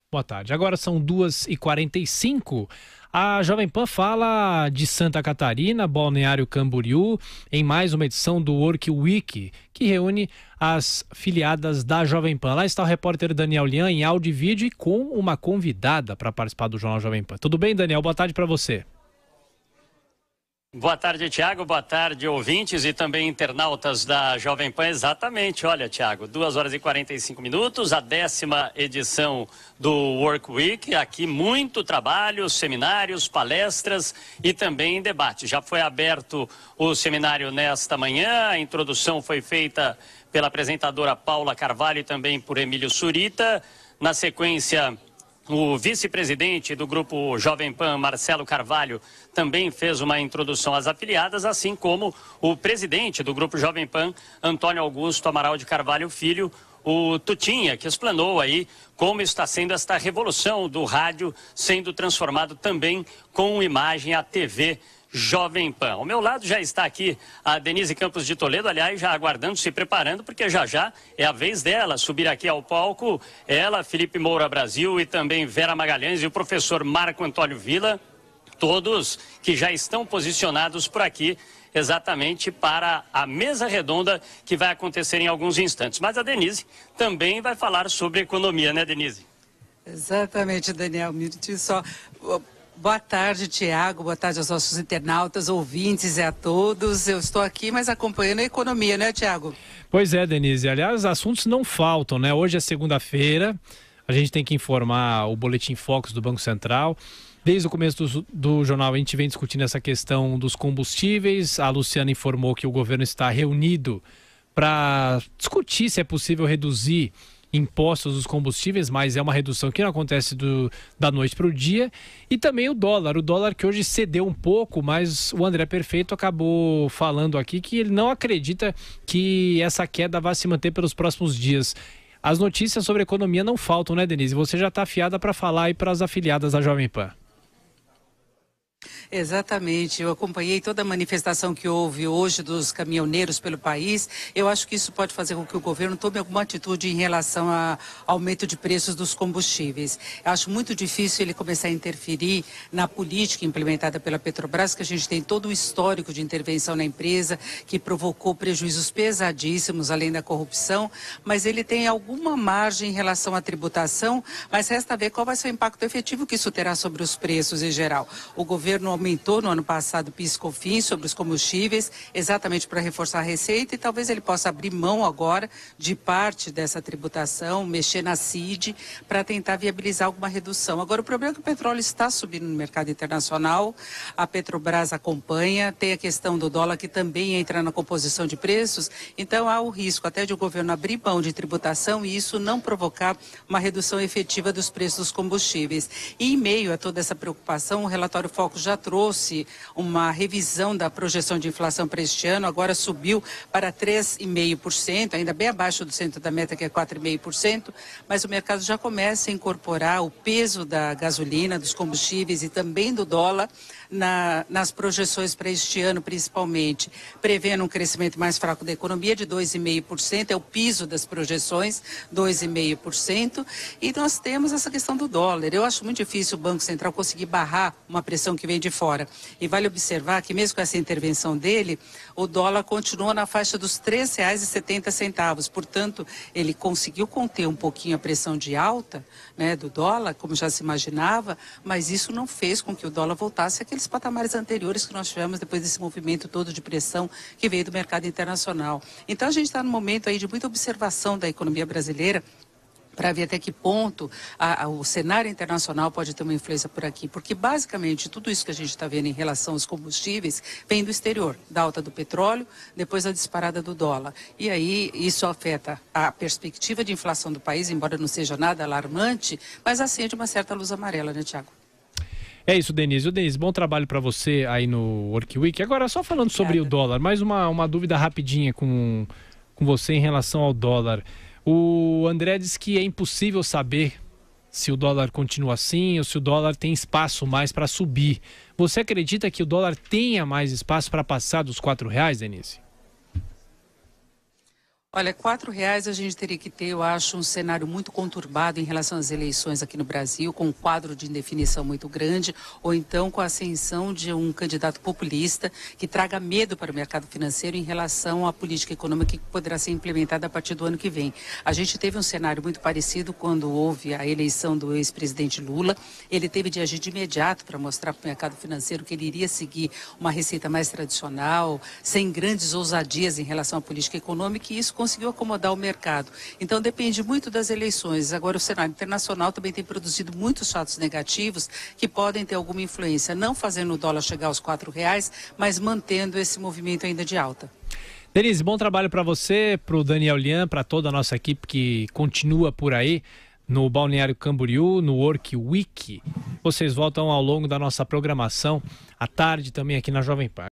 Boa tarde. Agora são 2h45. A Jovem Pan fala de Santa Catarina, Balneário Camboriú, em mais uma edição do Work Week, que reúne as filiadas da Jovem Pan. Lá está o repórter Daniel Lian em áudio e vídeo e com uma convidada para participar do Jornal Jovem Pan. Tudo bem, Daniel? Boa tarde para você. Boa tarde, Tiago. Boa tarde, ouvintes e também internautas da Jovem Pan. Exatamente, olha, Tiago, 2h45, a 10ª edição do Work Week. Aqui muito trabalho, seminários, palestras e também debate. Já foi aberto o seminário nesta manhã, a introdução foi feita pela apresentadora Paula Carvalho e também por Emílio Surita. Na sequência, o vice-presidente do Grupo Jovem Pan, Marcelo Carvalho, também fez uma introdução às afiliadas, assim como o presidente do Grupo Jovem Pan, Antônio Augusto Amaral de Carvalho Filho, o Tutinha, que explanou aí como está sendo esta revolução do rádio sendo transformado também com imagem à TV Jovem Pan. Ao meu lado já está aqui a Denise Campos de Toledo, aliás, já aguardando, se preparando, porque já é a vez dela subir aqui ao palco. Ela, Felipe Moura Brasil e também Vera Magalhães e o professor Marco Antônio Villa, todos que já estão posicionados por aqui exatamente para a mesa redonda que vai acontecer em alguns instantes. Mas a Denise também vai falar sobre economia, né, Denise? Exatamente, Daniel. Só... Boa tarde, Tiago. Boa tarde aos nossos internautas, ouvintes e a todos. Eu estou aqui, mas acompanhando a economia, né, Tiago? Pois é, Denise. Aliás, assuntos não faltam, né? Hoje é segunda-feira. A gente tem que informar o Boletim Focus do Banco Central. Desde o começo do jornal, a gente vem discutindo essa questão dos combustíveis. A Luciana informou que o governo está reunido para discutir se é possível reduzir impostos dos combustíveis, mas é uma redução que não acontece da noite para o dia. E também o dólar que hoje cedeu um pouco, mas o André Perfeito acabou falando aqui que ele não acredita que essa queda vai se manter pelos próximos dias. As notícias sobre economia não faltam, né, Denise? Você já está afiada para falar aí para as afiliadas da Jovem Pan. Exatamente, eu acompanhei toda a manifestação que houve hoje dos caminhoneiros pelo país. Eu acho que isso pode fazer com que o governo tome alguma atitude em relação ao aumento de preços dos combustíveis. Eu acho muito difícil ele começar a interferir na política implementada pela Petrobras, que a gente tem todo o histórico de intervenção na empresa, que provocou prejuízos pesadíssimos, além da corrupção, mas ele tem alguma margem em relação à tributação, mas resta ver qual vai ser o impacto efetivo que isso terá sobre os preços em geral. O governo aumentou no ano passado o PIS/COFINS sobre os combustíveis, exatamente para reforçar a receita, e talvez ele possa abrir mão agora de parte dessa tributação, mexer na CID, para tentar viabilizar alguma redução. Agora, o problema é que o petróleo está subindo no mercado internacional, a Petrobras acompanha, tem a questão do dólar que também entra na composição de preços, então há o risco até de o governo abrir mão de tributação e isso não provocar uma redução efetiva dos preços dos combustíveis. E em meio a toda essa preocupação, o relatório Focus já trouxe uma revisão da projeção de inflação para este ano, agora subiu para 3,5%, ainda bem abaixo do centro da meta, que é 4,5%, mas o mercado já começa a incorporar o peso da gasolina, dos combustíveis e também do dólar nas projeções para este ano, principalmente, prevendo um crescimento mais fraco da economia de 2,5%, é o piso das projeções, 2,5%, e nós temos essa questão do dólar. Eu acho muito difícil o Banco Central conseguir barrar uma pressão que vem de fora. E vale observar que mesmo com essa intervenção dele, o dólar continua na faixa dos R$ 3,70. Portanto, ele conseguiu conter um pouquinho a pressão de alta, né, do dólar, como já se imaginava, mas isso não fez com que o dólar voltasse àqueles patamares anteriores que nós tivemos depois desse movimento todo de pressão que veio do mercado internacional. Então, a gente está num momento aí de muita observação da economia brasileira, para ver até que ponto o cenário internacional pode ter uma influência por aqui. Porque, basicamente, tudo isso que a gente está vendo em relação aos combustíveis vem do exterior, da alta do petróleo, depois da disparada do dólar. E aí, isso afeta a perspectiva de inflação do país, embora não seja nada alarmante, mas acende uma certa luz amarela, né, Tiago? É isso, Denise. Denise, bom trabalho para você aí no Work Week. Agora, só falando sobre o dólar, mais uma dúvida rapidinha com você em relação ao dólar. O André diz que é impossível saber se o dólar continua assim ou se o dólar tem espaço mais para subir. Você acredita que o dólar tenha mais espaço para passar dos R$ 4,00, Denise? Olha, R$ 4 a gente teria que ter, eu acho, um cenário muito conturbado em relação às eleições aqui no Brasil, com um quadro de indefinição muito grande, ou então com a ascensão de um candidato populista que traga medo para o mercado financeiro em relação à política econômica que poderá ser implementada a partir do ano que vem. A gente teve um cenário muito parecido quando houve a eleição do ex-presidente Lula. Ele teve de agir de imediato para mostrar para o mercado financeiro que ele iria seguir uma receita mais tradicional, sem grandes ousadias em relação à política econômica, e isso conseguiu acomodar o mercado. Então depende muito das eleições. Agora o cenário internacional também tem produzido muitos fatos negativos que podem ter alguma influência, não fazendo o dólar chegar aos R$ 4, mas mantendo esse movimento ainda de alta. Denise, bom trabalho para você, para o Daniel Lian, para toda a nossa equipe que continua por aí no Balneário Camboriú, no Work Week. Vocês voltam ao longo da nossa programação, à tarde também aqui na Jovem Pan.